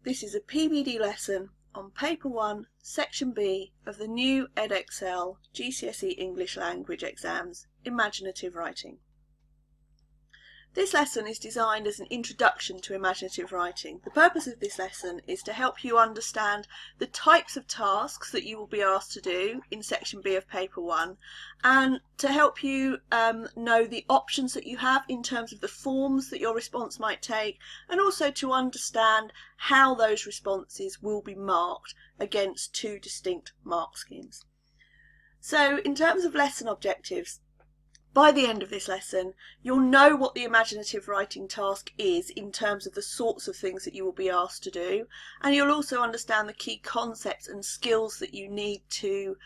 This is a PBD lesson on Paper 1, Section B of the new Edexcel GCSE English Language Exams, Imaginative Writing. This lesson is designed as an introduction to imaginative writing. The purpose of this lesson is to help you understand the types of tasks that you will be asked to do in Section B of Paper 1 and to help you know the options that you have in terms of the forms that your response might take, and also to understand how those responses will be marked against two distinct mark schemes. So in terms of lesson objectives, by the end of this lesson, you'll know what the imaginative writing task is in terms of the sorts of things that you will be asked to do, and you'll also understand the key concepts and skills that you need to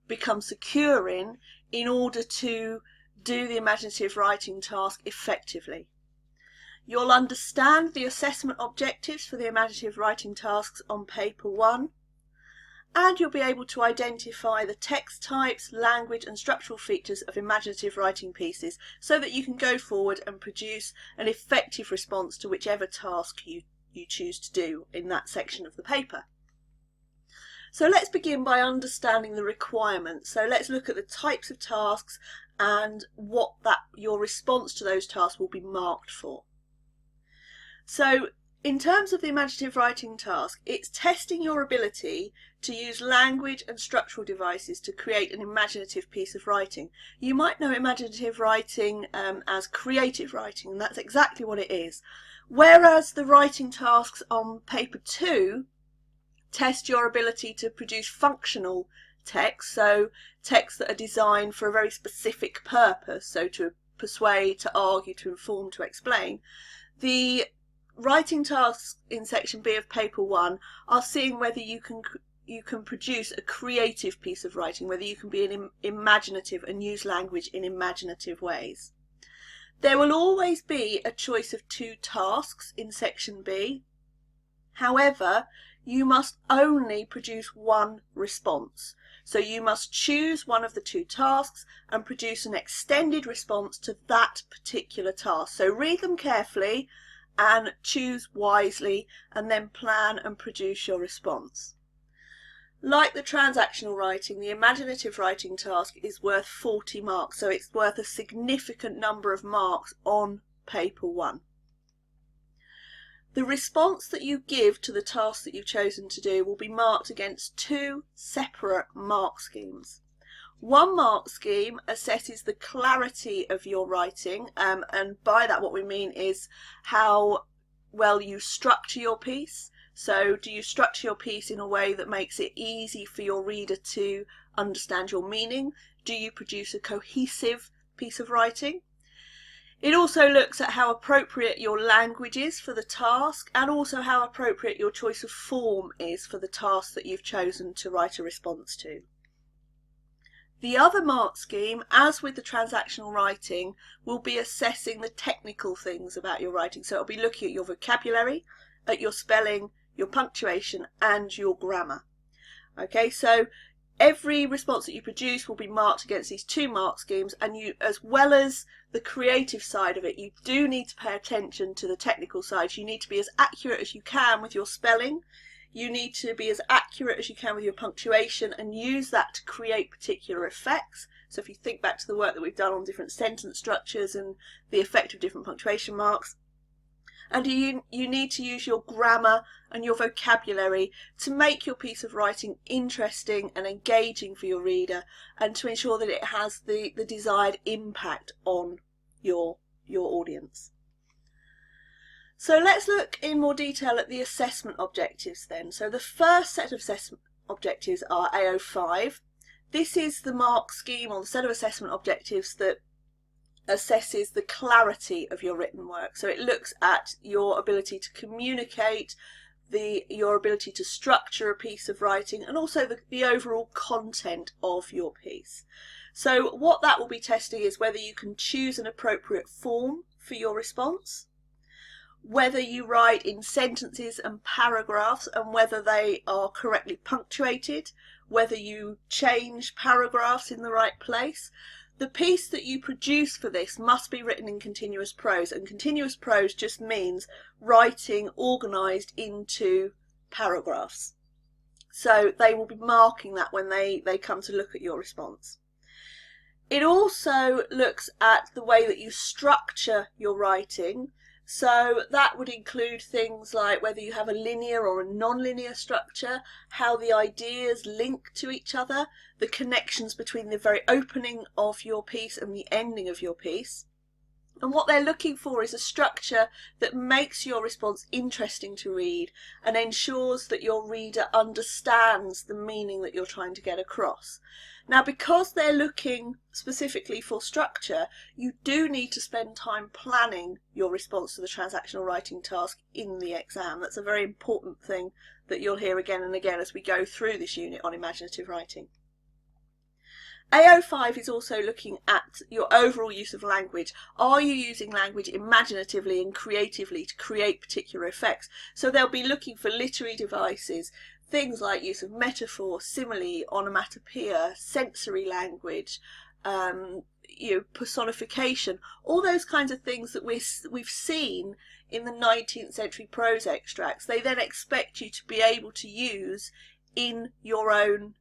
become secure in order to do the imaginative writing task effectively. You'll understand the assessment objectives for the imaginative writing tasks on Paper 1. And you'll be able to identify the text types, language and structural features of imaginative writing pieces so that you can go forward and produce an effective response to whichever task you choose to do in that section of the paper. So let's begin by understanding the requirements. So let's look at the types of tasks and what your response to those tasks will be marked for. So in terms of the imaginative writing task, it's testing your ability to use language and structural devices to create an imaginative piece of writing. You might know imaginative writing as creative writing, and that's exactly what it is. Whereas the writing tasks on Paper 2 test your ability to produce functional text, so texts that are designed for a very specific purpose, so to persuade, to argue, to inform, to explain. The writing tasks in Section B of Paper 1 are seeing whether you can produce a creative piece of writing, whether you can be imaginative and use language in imaginative ways. There will always be a choice of two tasks in Section B. However, you must only produce one response. So you must choose one of the two tasks and produce an extended response to that particular task. So read them carefully and choose wisely, and then plan and produce your response. Like the transactional writing, the imaginative writing task is worth 40 marks, so it's worth a significant number of marks on Paper 1. The response that you give to the task that you've chosen to do will be marked against two separate mark schemes. One mark scheme assesses the clarity of your writing, and by that what we mean is how well you structure your piece. So do you structure your piece in a way that makes it easy for your reader to understand your meaning? Do you produce a cohesive piece of writing? It also looks at how appropriate your language is for the task, and also how appropriate your choice of form is for the task that you've chosen to write a response to. The other mark scheme, as with the transactional writing, will be assessing the technical things about your writing. So it'll be looking at your vocabulary, at your spelling, your punctuation and your grammar. Okay, so every response that you produce will be marked against these two mark schemes, and you, as well as the creative side of it, you do need to pay attention to the technical side. You need to be as accurate as you can with your spelling. You need to be as accurate as you can with your punctuation and use that to create particular effects. So if you think back to the work that we've done on different sentence structures and the effect of different punctuation marks. And you need to use your grammar and your vocabulary to make your piece of writing interesting and engaging for your reader, and to ensure that it has the desired impact on your audience. So let's look in more detail at the assessment objectives then. So the first set of assessment objectives are AO5. This is the mark scheme or the set of assessment objectives that assesses the clarity of your written work. So it looks at your ability to communicate, your ability to structure a piece of writing, and also the overall content of your piece. So what that will be testing is whether you can choose an appropriate form for your response, whether you write in sentences and paragraphs and whether they are correctly punctuated, whether you change paragraphs in the right place. The piece that you produce for this must be written in continuous prose, and continuous prose just means writing organised into paragraphs. So they will be marking that when they come to look at your response. It also looks at the way that you structure your writing. So that would include things like whether you have a linear or a non-linear structure, how the ideas link to each other, the connections between the very opening of your piece and the ending of your piece. And what they're looking for is a structure that makes your response interesting to read and ensures that your reader understands the meaning that you're trying to get across. Now, because they're looking specifically for structure, you do need to spend time planning your response to the transactional writing task in the exam. That's a very important thing that you'll hear again and again as we go through this unit on imaginative writing. AO5 is also looking at your overall use of language. Are you using language imaginatively and creatively to create particular effects? So they'll be looking for literary devices, things like use of metaphor, simile, onomatopoeia, sensory language, personification, all those kinds of things that we've seen in the 19th century prose extracts. They then expect you to be able to use in your own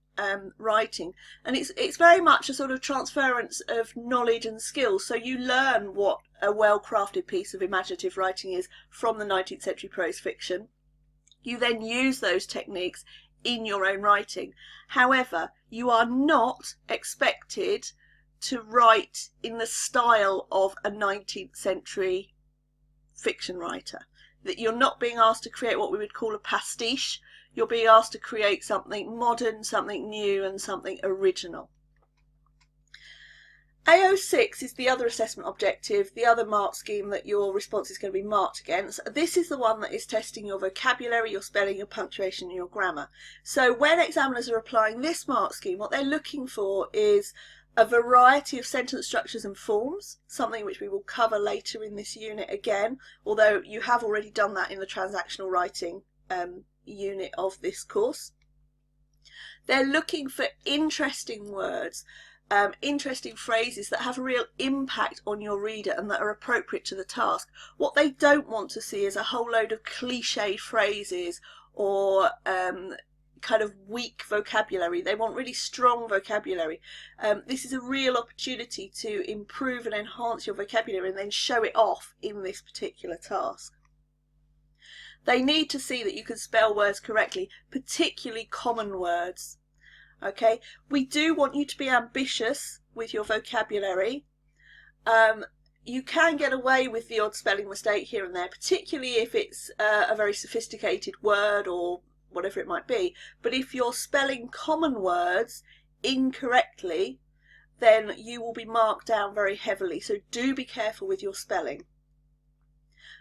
writing, and it's very much a sort of transference of knowledge and skills. So you learn what a well-crafted piece of imaginative writing is from the 19th century prose fiction. You then use those techniques in your own writing. However, you are not expected to write in the style of a 19th century fiction writer. That you're not being asked to create what we would call a pastiche. You're being asked to create something modern, something new, and something original. AO6 is the other assessment objective, the other mark scheme that your response is going to be marked against. This is the one that is testing your vocabulary, your spelling, your punctuation, and your grammar. So when examiners are applying this mark scheme, what they're looking for is a variety of sentence structures and forms, something which we will cover later in this unit again, although you have already done that in the transactional writing unit of this course. They're looking for interesting words, interesting phrases that have a real impact on your reader and that are appropriate to the task. What they don't want to see is a whole load of cliched phrases or kind of weak vocabulary. They want really strong vocabulary. This is a real opportunity to improve and enhance your vocabulary and then show it off in this particular task. They need to see that you can spell words correctly, particularly common words. Okay, we do want you to be ambitious with your vocabulary. You can get away with the odd spelling mistake here and there, particularly if it's a very sophisticated word or whatever it might be. But if you're spelling common words incorrectly, then you will be marked down very heavily. So do be careful with your spelling.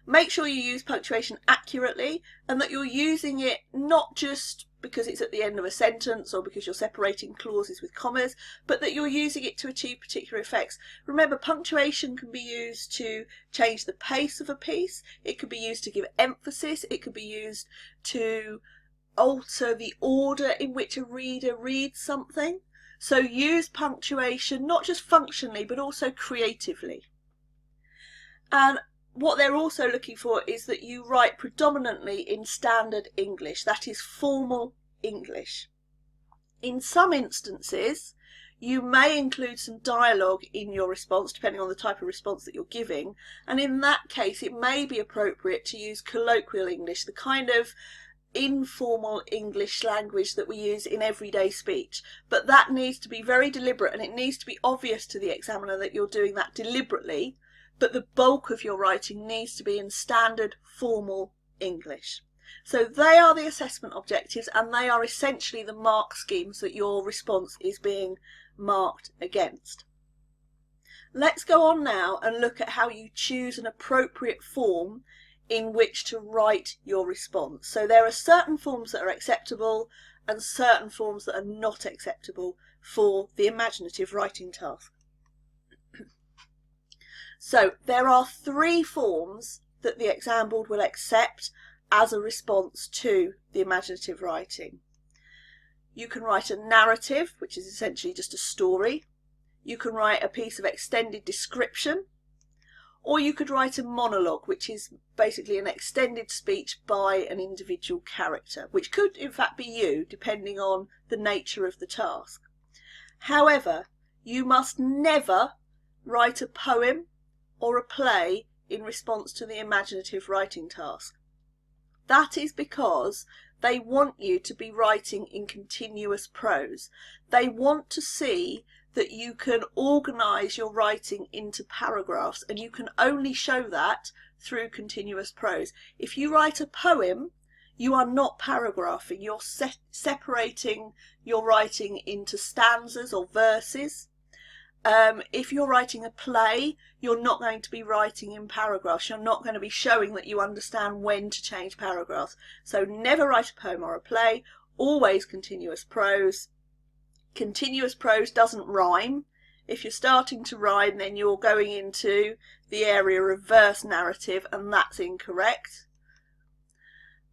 Make sure you use punctuation accurately and that you're using it not just because it's at the end of a sentence or because you're separating clauses with commas, but that you're using it to achieve particular effects. Remember, punctuation can be used to change the pace of a piece, it could be used to give emphasis, it could be used to alter the order in which a reader reads something. So use punctuation not just functionally but also creatively. And what they're also looking for is that you write predominantly in standard English, that is formal English. In some instances, you may include some dialogue in your response, depending on the type of response that you're giving, and in that case it may be appropriate to use colloquial English, the kind of informal English language that we use in everyday speech. But that needs to be very deliberate and it needs to be obvious to the examiner that you're doing that deliberately. But the bulk of your writing needs to be in standard formal English. So they are the assessment objectives and they are essentially the mark schemes that your response is being marked against. Let's go on now and look at how you choose an appropriate form in which to write your response. So there are certain forms that are acceptable and certain forms that are not acceptable for the imaginative writing task. So there are 3 forms that the exam board will accept as a response to the imaginative writing. You can write a narrative, which is essentially just a story. You can write a piece of extended description, or you could write a monologue, which is basically an extended speech by an individual character, which could in fact be you, depending on the nature of the task. However, you must never write a poem or a play in response to the imaginative writing task. That is because they want you to be writing in continuous prose. They want to see that you can organise your writing into paragraphs, and you can only show that through continuous prose. If you write a poem, you are not paragraphing, you're separating your writing into stanzas or verses. If you're writing a play, you're not going to be writing in paragraphs. You're not going to be showing that you understand when to change paragraphs. So never write a poem or a play, always continuous prose. Continuous prose doesn't rhyme. If you're starting to rhyme, then you're going into the area of verse narrative, and that's incorrect.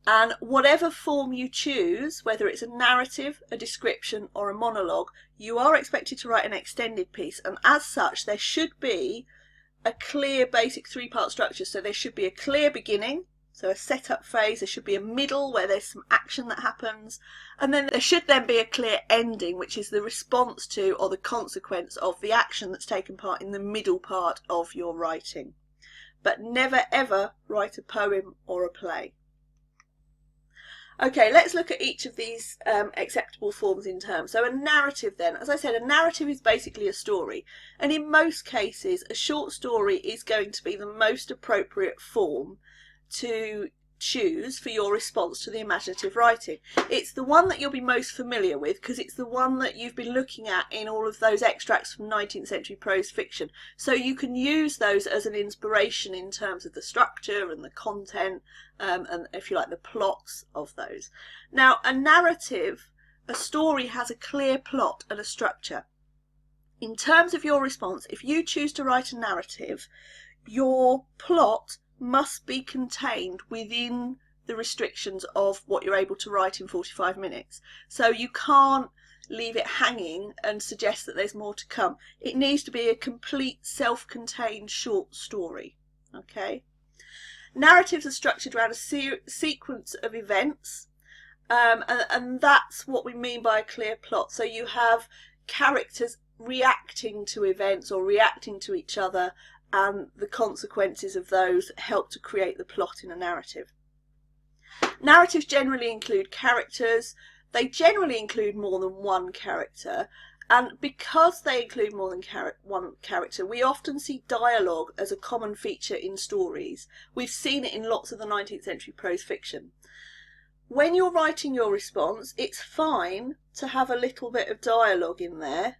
And whatever form you choose, whether it's a narrative, a description or a monologue, you are expected to write an extended piece, and as such there should be a clear basic three-part structure. So there should be a clear beginning, so a setup phase, there should be a middle where there's some action that happens, and then there should then be a clear ending, which is the response to or the consequence of the action that's taken part in the middle part of your writing. But never ever write a poem or a play. Okay, let's look at each of these acceptable forms in terms. So a narrative then, as I said, a narrative is basically a story, and in most cases a short story is going to be the most appropriate form to choose for your response to the imaginative writing. It's the one that you'll be most familiar with because it's the one that you've been looking at in all of those extracts from 19th century prose fiction. So you can use those as an inspiration in terms of the structure and the content and, if you like, the plots of those. Now, a narrative, a story has a clear plot and a structure. In terms of your response, if you choose to write a narrative, your plot must be contained within the restrictions of what you're able to write in 45 minutes. So you can't leave it hanging and suggest that there's more to come. It needs to be a complete self-contained short story. Okay. Narratives are structured around a sequence of events, and that's what we mean by a clear plot. So you have characters reacting to events or reacting to each other, and the consequences of those help to create the plot in a narrative. Narratives generally include characters. They generally include more than one character, and because they include more than one character, we often see dialogue as a common feature in stories. We've seen it in lots of the 19th century prose fiction. When you're writing your response, it's fine to have a little bit of dialogue in there,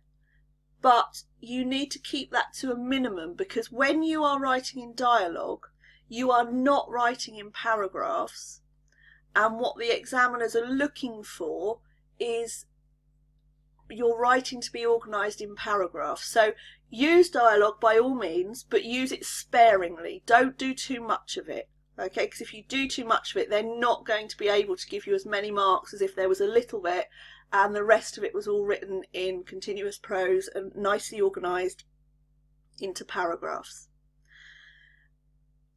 but you need to keep that to a minimum, because when you are writing in dialogue, you are not writing in paragraphs, and what the examiners are looking for is your writing to be organised in paragraphs. So use dialogue by all means, but use it sparingly. Don't do too much of it, okay? Because if you do too much of it, they're not going to be able to give you as many marks as if there was a little bit and the rest of it was all written in continuous prose and nicely organised into paragraphs.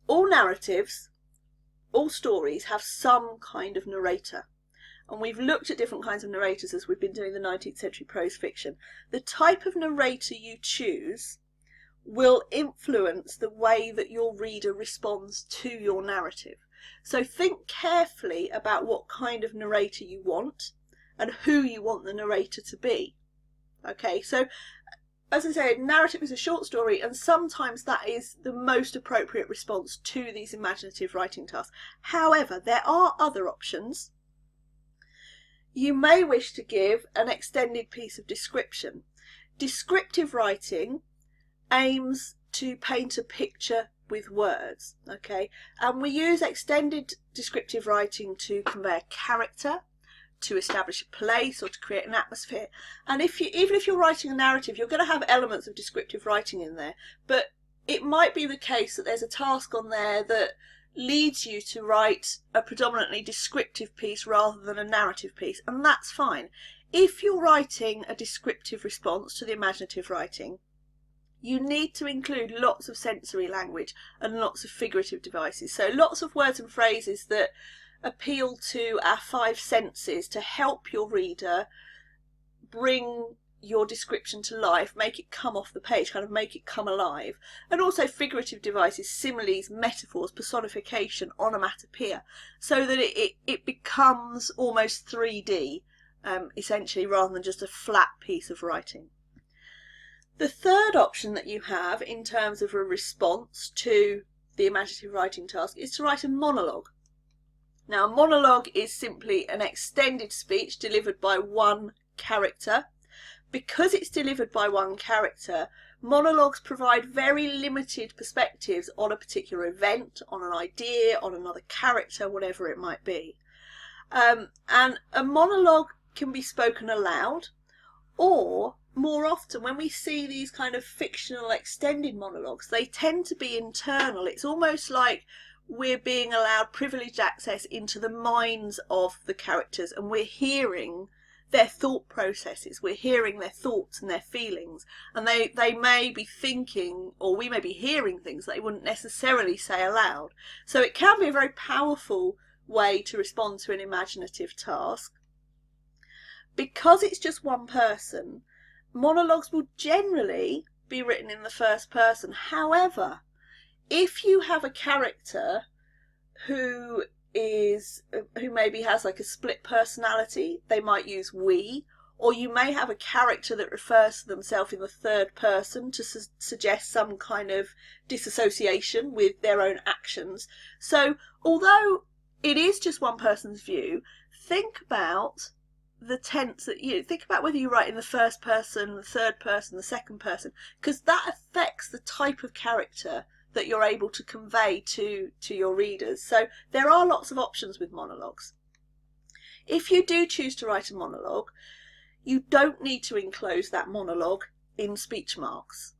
All narratives, all stories have some kind of narrator. And we've looked at different kinds of narrators as we've been doing the 19th century prose fiction. The type of narrator you choose will influence the way that your reader responds to your narrative. So think carefully about what kind of narrator you want and who you want the narrator to be. Okay, so as I said, narrative is a short story, and sometimes that is the most appropriate response to these imaginative writing tasks. However, there are other options. You may wish to give an extended piece of description. Descriptive writing aims to paint a picture with words, okay? And we use extended descriptive writing to convey a character, to establish a place, or to create an atmosphere. And even if you're writing a narrative, you're going to have elements of descriptive writing in there, but it might be the case that there's a task on there that leads you to write a predominantly descriptive piece rather than a narrative piece, and that's fine. If you're writing a descriptive response to the imaginative writing, you need to include lots of sensory language and lots of figurative devices. So lots of words and phrases that appeal to our five senses to help your reader bring your description to life, make it come off the page, kind of make it come alive. And also figurative devices, similes, metaphors, personification, onomatopoeia, so that it becomes almost 3D, essentially, rather than just a flat piece of writing. The third option that you have in terms of a response to the imaginative writing task is to write a monologue. Now, a monologue is simply an extended speech delivered by one character. Because it's delivered by one character, monologues provide very limited perspectives on a particular event, on an idea, on another character, whatever it might be. And a monologue can be spoken aloud, or more often when we see these kind of fictional extended monologues, they tend to be internal. It's almost like we're being allowed privileged access into the minds of the characters, and we're hearing their thought processes, we're hearing their thoughts and their feelings, and they may be thinking, or we may be hearing things that they wouldn't necessarily say aloud. So it can be a very powerful way to respond to an imaginative task. Because it's just one person, monologues will generally be written in the first person. However, if you have a character who maybe has like a split personality, they might use we, or you may have a character that refers to themselves in the third person to suggest some kind of disassociation with their own actions. So although it is just one person's view, think about the tense that think about whether you write in the first person, the third person, the second person, because that affects the type of character that you're able to convey to your readers. So there are lots of options with monologues. If you do choose to write a monologue, you don't need to enclose that monologue in speech marks.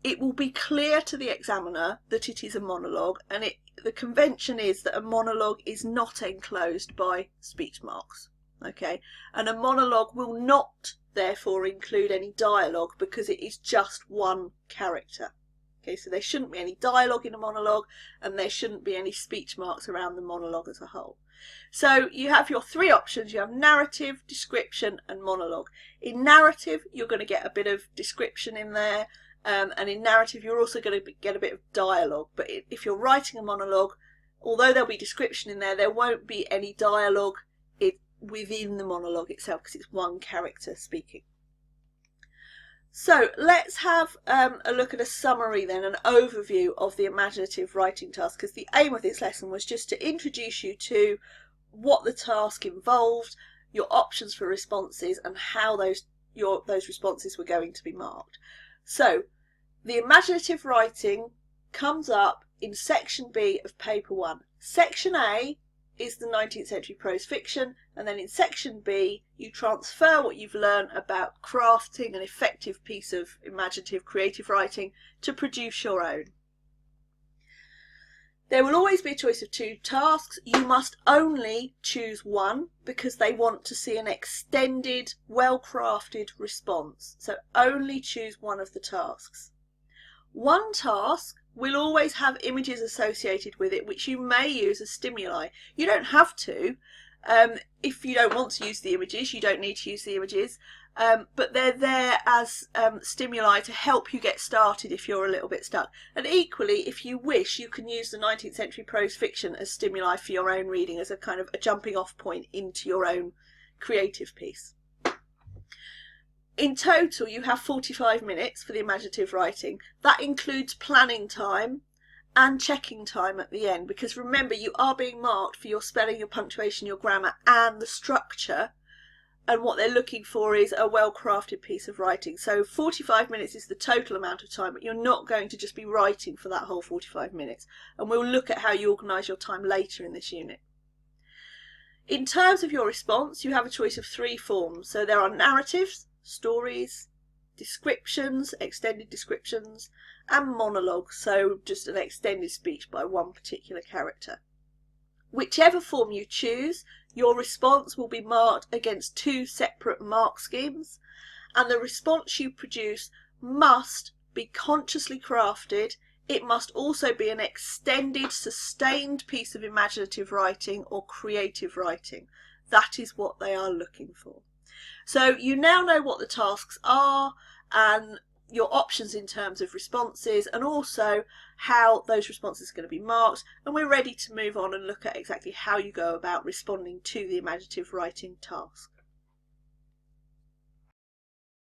It will be clear to the examiner that it is a monologue, and the convention is that a monologue is not enclosed by speech marks. Okay, and a monologue will not therefore include any dialogue because it is just one character. Okay, so there shouldn't be any dialogue in a monologue, and there shouldn't be any speech marks around the monologue as a whole. So you have your three options. You have narrative, description and monologue. In narrative, you're going to get a bit of description in there, and in narrative you're also going to get a bit of dialogue. But if you're writing a monologue, although there'll be description in there won't be any dialogue within the monologue itself because it's one character speaking. So let's have a look at a summary then, an overview of the imaginative writing task, because the aim of this lesson was just to introduce you to what the task involved, your options for responses, and how those responses were going to be marked. So the imaginative writing comes up in section B of paper 1. Section A is the 19th century prose fiction, and then in section B you transfer what you've learned about crafting an effective piece of imaginative creative writing to produce your own. There will always be a choice of two tasks. You must only choose one because they want to see an extended, well-crafted response. So only choose one of the tasks. One task will always have images associated with it, which you may use as stimuli. You don't have to. If you don't want to use the images, you don't need to use the images, but they're there as stimuli to help you get started if you're a little bit stuck. And equally, if you wish, you can use the 19th century prose fiction as stimuli for your own reading, as a kind of a jumping off point into your own creative piece. In total, you have 45 minutes for the imaginative writing. That includes planning time and checking time at the end, because remember, you are being marked for your spelling, your punctuation, your grammar and the structure, and what they're looking for is a well-crafted piece of writing. So 45 minutes is the total amount of time, but you're not going to just be writing for that whole 45 minutes, and we'll look at how you organise your time later in this unit. In terms of your response, you have a choice of three forms. So there are narratives, stories, descriptions, extended descriptions, and monologues, so just an extended speech by one particular character. Whichever form you choose, your response will be marked against two separate mark schemes, and the response you produce must be consciously crafted. It must also be an extended, sustained piece of imaginative writing or creative writing. That is what they are looking for. So you now know what the tasks are and your options in terms of responses, and also how those responses are going to be marked, and we're ready to move on and look at exactly how you go about responding to the imaginative writing task.